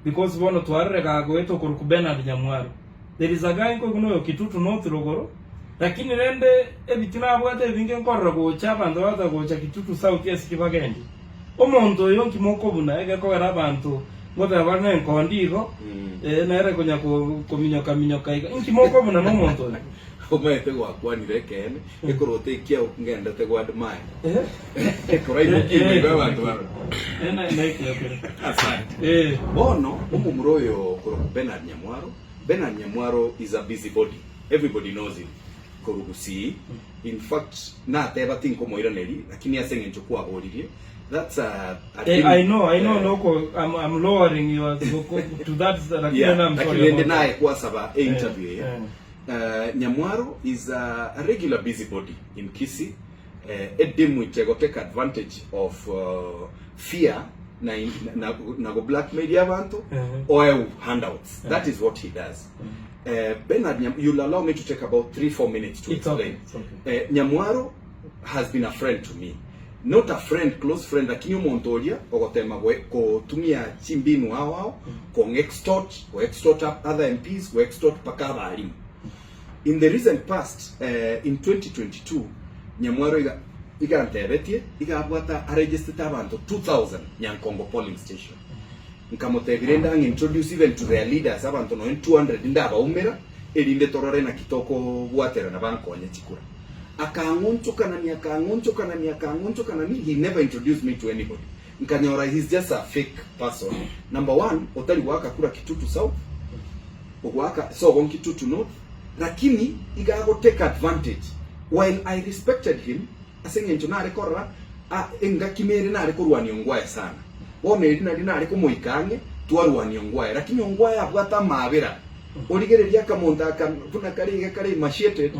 because bono twarrega gweto ku Bernard Nyamwaro. There is a guy kuno Kitutu North Rogoro, lakini rende ebitina abwate binge nkorra gocha abantu bata gocha Kitutu South yes kibagendi. Omonto yonki moko buna ege ko era abantu ngobe abana enkondigo nere kunya ko minyoka inki moko buna no monto. Omete gwakwa rekene ekorote kia ngenda te gwadmai ekorai kimi abantu bano ena ikiyokere asante bono umumroyo ko Bernard Nyamwaro is a busybody, everybody knows it korugusi in fact na teba tinko moiraneri lakini asenge nchukua abodirie. That's I know no I'm lowering you to that I'm sorry deny kwa saba interview Nyamwaro is a regular busybody in Kisii. Edemu go take advantage of fear na go blackmail abantu or handouts. That is what he does. Bernard, you'll allow me to take about 3-4 minutes to explain. Okay. Nyamwaro has been a friend to me. Not a friend, close friend, lakini umontolia ogotema ko tumia chimbinu wao ko extort other MPs, ko extort paka balimu. In the recent past, in 2022, Nyamwaro igantebetie igabwata registered abantu 2000 Nyankongo polling station. Nkamotebirenda introduce even to their leaders abantu no 200 ndaba umera elinde torore na kitoko bwatera na banko nyachikura. Akangunchuka na ni he never introduced me to anybody. Nkanyora he's just a fake person. Number one, otali waka kura Kitutu South. Waka so on Kitutu North. Lakini igago take advantage. While I respected him, asenge nchona rekora enga kimere na rekorwa ni ongwaye sana. Bone rina riko moikange twarwa ni ongwaye. Lakini ongwaye abwata mabera. Origereria kamonta kuna kare machete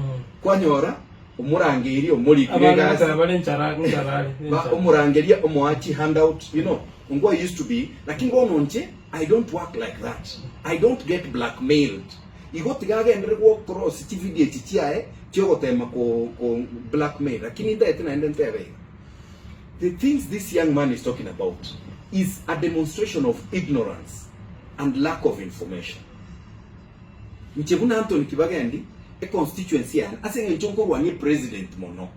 kwanyora umurangiri omuri kirega umurangeria omwachi handout, you know. Ongwaye used to be lakini bono nje I don't work like that. I don't get blackmailed. Igotigaga ndere go cross TV chiae chiogotema ko blackmail lakini ndete na ndentebe. The things this young man is talking about is a demonstration of ignorance and lack of information. Mchebuna Anthony Kibagendi a constituency and asenge nchonko rwani president mono.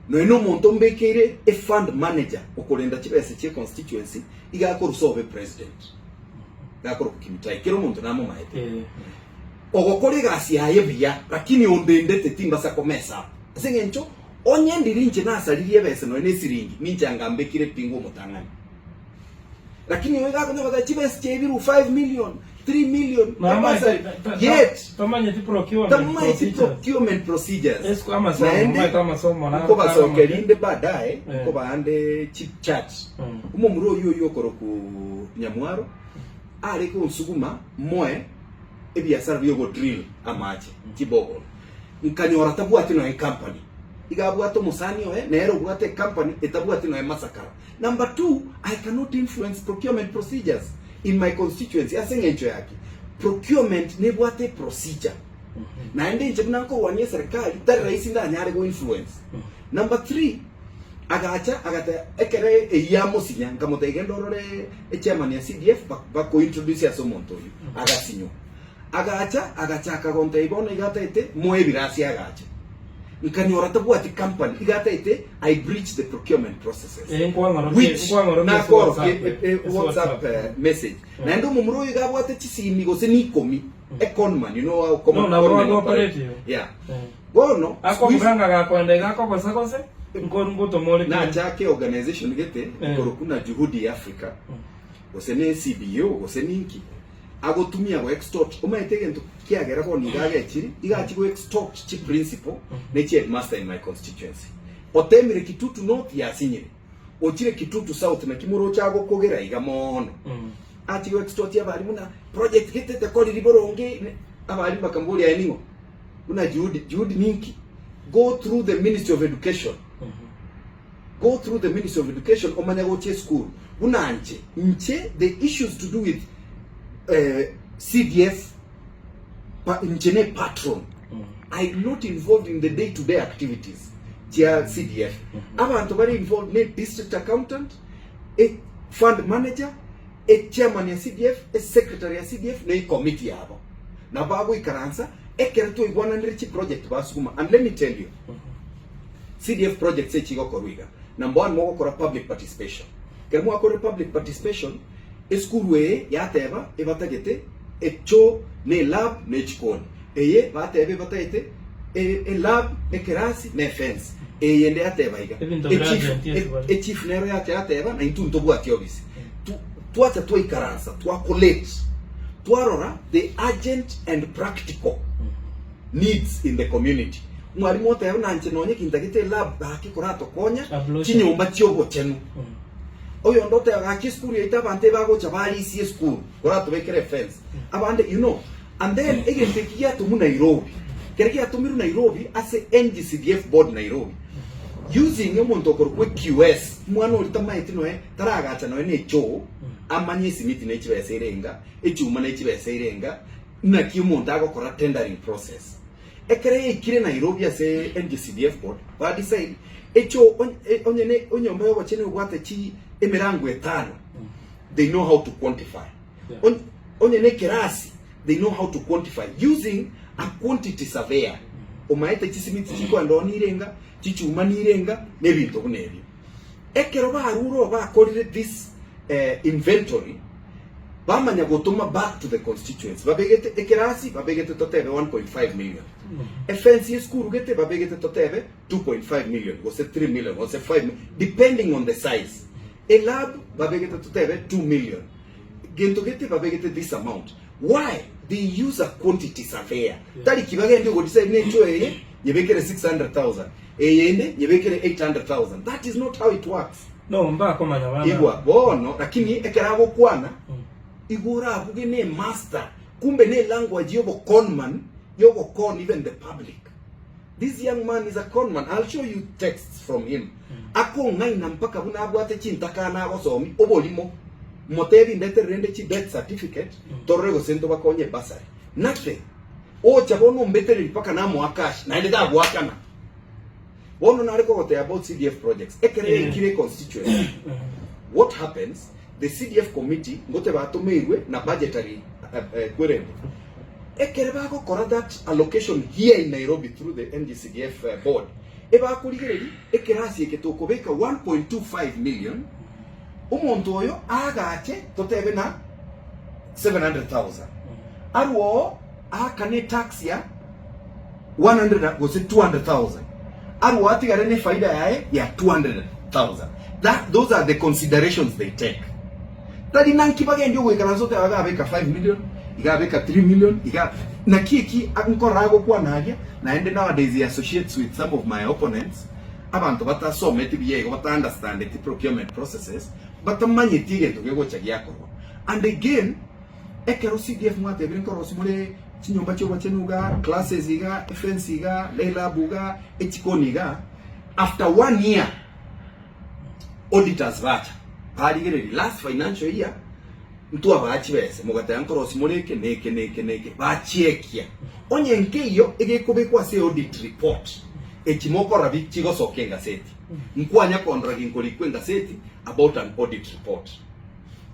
No eno monto mbekere a fund manager okolenda chibese che constituency igakora solve president. Gakora kimitai kero monto namo maete. Ogokore gasi yaye bia lakini ondendete timba sa komesa asenge ncho onyendiri nche na asalirie bese no ene siringi minja ngambekire pingo mutangani lakini wega kuno bata chibese chebiru 5 million 3 million yet tamanye procurement procedures esko ama somo na ko basokelinde baadaye ko baande chip chat umumuro yo koroku Nyamwaro ari ko nsuguma moe ebiasara byo drill amache kibogo nkanyora tabwati no company igabwato musani nero bwate company etabwati no masakara. Number 2, I cannot influence procurement procedures in my constituency asenge ncho yake procurement ne bwate procedure na ende nje mnako wanie serikali tari rais ndanyare go influence. Number 3, agata ekere eyamo sinya nkamotegendorore chairman ya CDF bako introduce asomonto agasinyo agacha akagonta ibona igatete moebirasi agacha nkanyora tabwati company igatete I breach the procurement processes which WhatsApp message na ndo mumuro igabwate chisimi gose ni komi econman, you know how common no operate yeah bono akombranga gakwende gakoko kose ngoto mole na chake organization gete korokuna juhudi Africa gose ne CBO gose ninki agotumia go extort umaitege nto kiagera ko nigaga chiri igachi go extort chi principle ne chi headmaster in my constituency otemire Kitutu North ya sinyire ochire Kitutu South na kimuro chago kogera igamono ati go extort ya bali muna project getete ko liboronge abali bakambuli ya ningo una juhudi ninki go through the Ministry of Education omanya go che school una nche the issues to do with CDF nchene patron. I'm not involved in the day-to-day activities chia CDF. Abantu bari involved ne district accountant, a fund manager, chairman ya CDF, secretary ya CDF, na committee yabo. Na bago ikaransa, kerto igwana nrichi project basukuma. And let me tell you, CDF project se chigo koruiga. Number 1, mwako kora public participation. Kera mwako kora public participation, eskurwe ya teba, ebatagete, echo, ne lab, ne chikoni. Eye, batebe, batagete, lab, kerasi, ne fence. Yende ya teba iga. Chief nero ya teba, na intu ntobu ati obisi. Tuacha tuwa ikaransa, tuwa collect, tuarora the urgent and practical needs in the community. Mwalimu wote yao nanche nonye kintagite lab haki korato konya chinyumba chiogo chenu. Oyo ndote haki school yaita bante bago chabali si school korato bekere fence. Abande you know, and then again tekia tumu Nairobi. Kerekia tumiru Nairobi as a NGCDF board Nairobi. Using yomuntu okorwe QS mwana ulitama etinoe taragacha no ne cho amanye simiti ne chibese irenga echuma ne chibese irenga na kiumuntu agokora tendering process ekere ikire Nairobi ase NGCDF board ba decide echo onyomba yo bachene ubwate chi emirango etano they know how to quantify onyene kerasi they know how to quantify using a quantity surveyor omaete chisimiti chiko andoni irenga chichuma nirenga nebintu kunebi ekero baruro bakorire this inventory bamanya gotuma back to the constituents babegete ekerasi babegete totebe 1.5 million FNC school gete babegete totebe 2.5 million was 3 million was 5 million depending on the size a lab babegete totebe 2 million gento gete babegete this amount. Why? They use a quantity surveyor tali kibagende go decide necho yebekere 600,000 eyende yebekere 800,000. That is not how it works. No mba komanya bana igwa bono lakini ekerago kwana igura abuge ne master kumbe ne language yobo conman yobo con even the public. This young man is a conman. I'll show you texts from him. Ako ngai na mpaka buna abwate chintaka na gosomi obolimo motebi ndete rende chi death certificate torrego sento bakonye basari nothing o chabono mbetere mpaka na mwakash na ndeta abwakana wono nariko gote about CDF projects ekere kire constituency. What happens, the CDF committee ngote batumeirwe na budgetary query ekere bago kora that allocation here in Nairobi through the NGCDF board eba kuligeri ekerasi eketokobeka 1.25 million umuntu oyo agache totebe na 700,000 arwo akane tax ya 100 gose 200,000 arwo atigare ne faida yae ya 200,000. Those are the considerations they take. Tadi nanki bagende wekana zote agabeka 5 million igabeka 3 million iga na kiki ankorago kwa nagia naende nowadays he associates with some of my opponents abantu batasome tibiye bata understand the procurement processes batamanye tige tugego chagiakoro. And again ekero CDF mwate brinkoro simule chinyomba cyo bachenuga classes iga FNC iga lela buga echikoniga after 1 year auditors bacha bari last financial year mtu abachi bese mugata yankoro simuleke neke bachiekia onye nkeyo egekobekwa se audit report ekimoko rabi chigo sokenga seti nkwanya kondora ginkoli kwenga seti about an audit report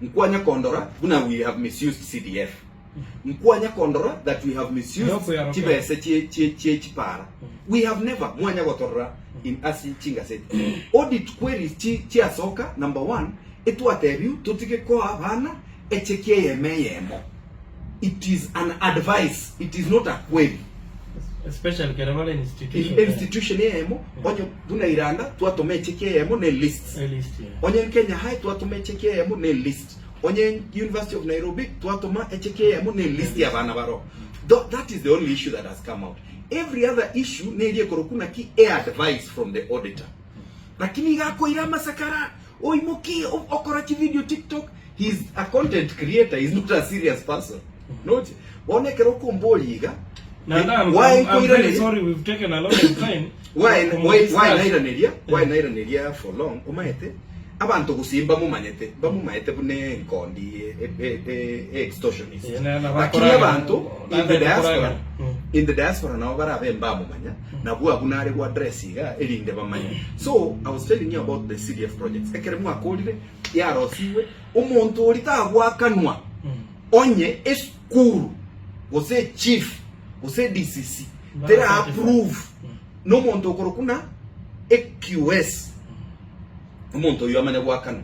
nkwanya kondora buna we have misused CDF nkwanya kondora that we have misused chibese chipara we have never mwanya gotorra in asi chinga seti audit queries chi asoka number 1 etwatebiu tutike ko abana echekie yemeyemo. It is an advice, it is not a query. Especially Keravale institution yemo onyo buna iranda tuatome echekie yemo ne list onye Kenya High tuatome echekie yemo ne list onye University of Nairobi tuatoma echekie yemo ne list ya bana baro. That is the only issue that has come out. Every other issue neje korokuna ki advice from the auditor. Lakini gako irama sakara oimoki okorachi video TikTok. He's a content creator. He's not a serious person. Not one keroko mboliga. Why I'm very sorry we've taken a lot of time. Why Naira Nedia? Why Naira Nedia for long? Omaete abantu gusimba mumanyete bune nkondi extortionist lakini abantu in the diaspora nabo barabemba mumanya nabwo abunare kwa address iga elinde bamanya. So I was telling you about the CDF projects ekere mwakolire yarosiwe umuntu olitagwa kanwa onye eskuru gose chief gose DCC tera approve no muntu okorokuna EQS umuntu uyu amanya gwakana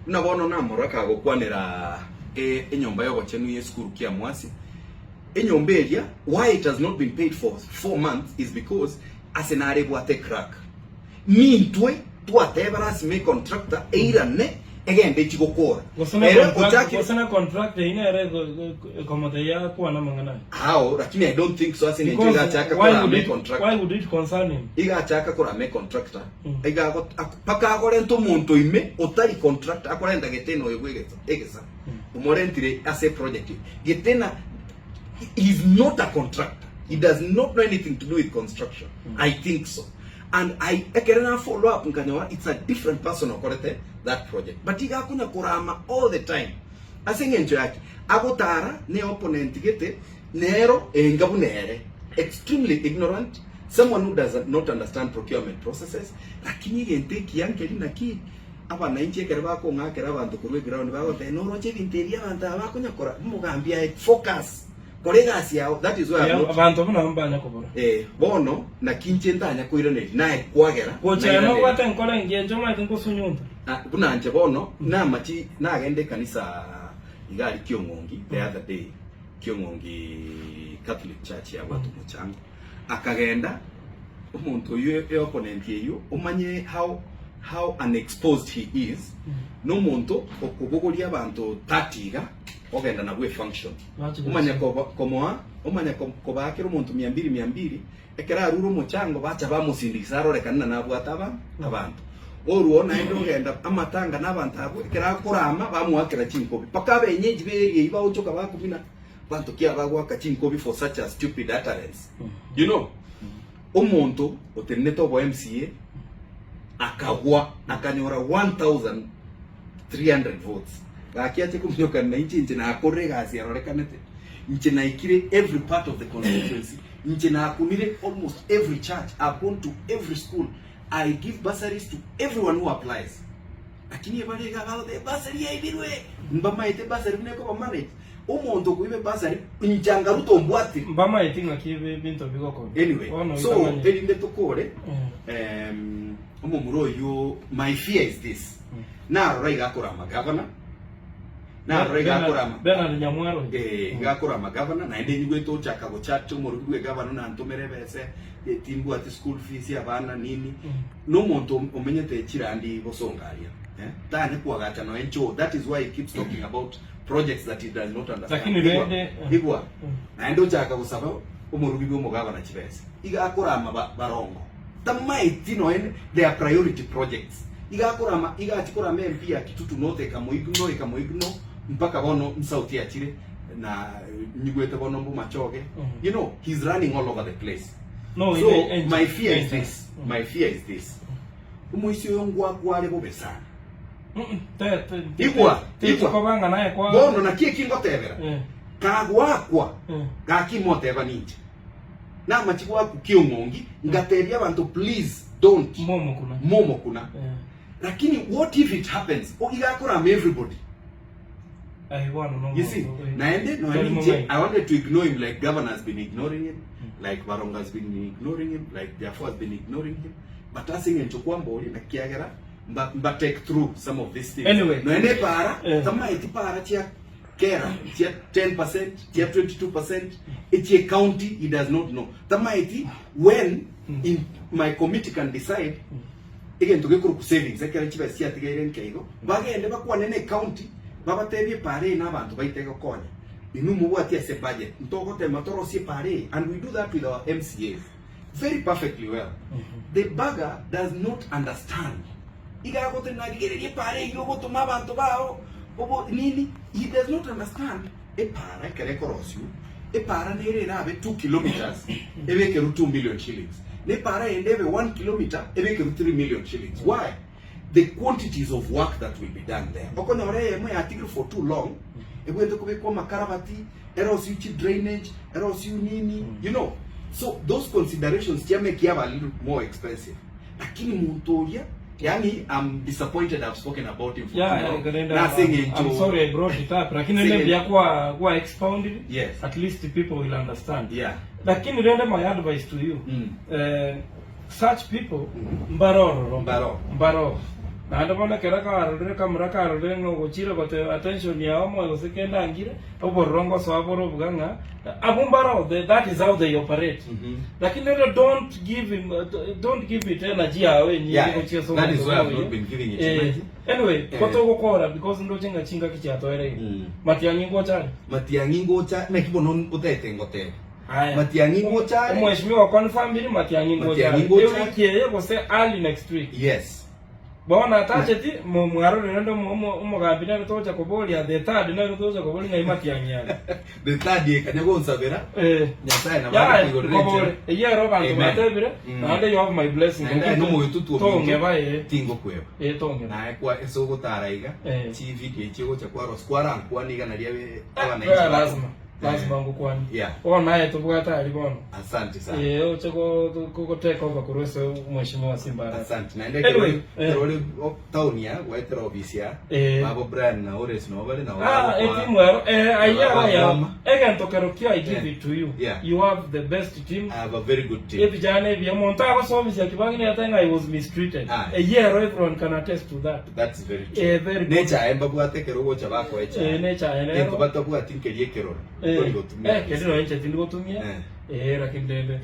unabona namora kago kwanera enyomba yo gochenu ye school kia mwasi enyomba elia why it has not been paid for 4 months is because asenare gwate crack mintwe twatebara sime contractor eirane egende chigokora gosana contract ina ere como te ya kwa na mangana how lakini I don't think so asine ngiga chaka kwa me contractor why would it concern him iga chaka kwa me contractor iga paka gore nto muntu ime otari contractor akorenda geteno yegwegeta egesa umorentire as a project getena is not a contractor, he does not know anything to do with construction. I think so. And I can follow up nkanyawa it's a different person okorete that project but iga kunya kurama all the time asengenjo yake agotara ne opponent gete nero engabunere extremely ignorant, someone who does not understand procurement processes lakini gente kiyanke linaki abana inche kereba ko ngakera abantu kurwe ground bago te no roche vinteria abantu abakunya kora mugambia focus kolegasi yao. That is why abantu bana kubura bono na kinche ndanya koirone nae kwagera kocha no kwata nkora ngenjo mate nkosunyunda buna anje bono na machi na agende kanisa igari Kiongongi the other day Kiongongi Catholic Church ya watu muchanga akagenda umuntu uyu opponent yeyo umanye how unexposed he is no muntu okubogoli abantu 30 ogenda na bwe function umanya umanya kobakira umuntu 200 ekera aruru muchango bacha bamusindikisa rorekana nabwataba abantu oruona endo genda amatanga nabantu abo ekera kurama bamuakira chinkobi paka benyeji beriye ibaochoka bakubina bantu kia bagwa kachinkobi for such a stupid utterance. You know umuntu oteneto bo MCA akagwa akanyora 1300 votes gakiache kumnyoka na inchi na akore gasi arorekanete inchi na ikire every part of the constituency inchi na akunire almost every church upon to every school. I give bursaries to everyone who applies lakini ebale gabalo de bursary yaibirwe mbama ite bursary neko ba manage umuntu kuibe bursary inchanga rutombwati mbama itinga kibe binto bigoko anyway so elinde tokore umumuro yo my fear is this na raiga kora magavana na rega kurama Bernard Nyamwaro ngakora magavana na ende nyigweto chaka go chat umuru gwe governor na ntomere bese timbu at school fees ya bana nini no muntu umenyete chirandi bosongaria tane kuagata no encho. That is why he keeps talking about projects that he does not understand. Lakini rende igwa na endo chaka gusaba umuru gwe mugavana chibese iga kurama barongo tamaiti no ende their priority projects iga kurama iga chikora MP ya kitutu note kamoigno mpaka bono msauti ya chire na nyigwete bono mbu machoge. You know he's running all over the place. No, so my fear is this. My fear is this. Umuisi yongwa kwale bobe sana. Igwa kubanga naye kwa bono na kie kingo tebera kagwa kwa gakimoteba ninje na machikwa ku Kiongongi ngateria abantu please don't momo kuna lakini what if it happens igakora everybody. You see, I wanted to ignore him like governor has been ignoring him, like Baronga has been ignoring him, like Jafo has been ignoring him. But I think in Chukwamboli na kiagera, but take through some of these things. Anyway, no ene para, tama eti para chia kera, chia 10%, chia 22%, eti county he does not know. Tama eti when in my committee can decide, again to get savings, ekera chiba siya tigairen kaigo, bagende bakwa nene county. Baba tebi pare na bantu baiteko konya inumu wati ase budget ntoko te matoro si pare, and we do that with our MCAs very perfectly well. The bagger does not understand iga gote na gere pare yo goto mabantu bao bobo nini, he does not understand e para kere korosio e para nere rabe 2 kilometers ebe keru 2 million shillings ne para endebe 1 kilometer ebe keru 3 million shillings. Why? the quantities of work that will be done there. Okonyore mo article for too long. Egwende kubekwa makarabati, eros uchi drainage, eros nini, you know. So those considerations make it a little more expensive. Lakini Montoya, yani I'm disappointed I've spoken about him for too long. I'm sorry I brought it up. Lakini maybe kwa expounded. Yes. At least the people will understand. Yeah. Lakini rende my advice to you. Such people mbaro. Na ndo bana kera ka arore kamera ka arore ngo gochira gote attention ya omo gosekenda ngire oborongo so aboro buganga abumbaro that is how they operate. Lakini don't give it energy awe ni gochira so that is why I've not been giving it energy. Anyway koto gukora because ndo chinga kichato ere Matiang'i ngocha na kibono utete ngote Matiang'i ngocha mheshimiwa confirm bili Matiang'i ngocha wiki yeye gose early next week. Yes. Bona tacheti mwaro rendo umugambira tocha kobolia the third na tocha kobolia ngai Matiang'i yale the third ye kanyago nsabera nyasaye na bari kigorire ye roba ngatebire and you have my blessing no moyutu tonge bae tingo kweba tonge na kwa eso gutaraiga chi video ichigo cha kwa roskwara kwani gana liawe lazima ngukwani naye tubwata alibono. Asante sana ochego take over kurwese mheshimiwa Simbara. Asante na ndeke role town ya waitera office ya babo brand na ores no bale na team ayaya egento kerokio I give it to you. You have the best team. I have a very good team. If jana vya monta kwa service ya Kibangi I think I was mistreated. A year everyone can attest to that. That's very true. Very good. Nature emba bwate kerogo cha bako echa nature ene ko bato bwate kerie keroro kedino enche tindigotumia lakini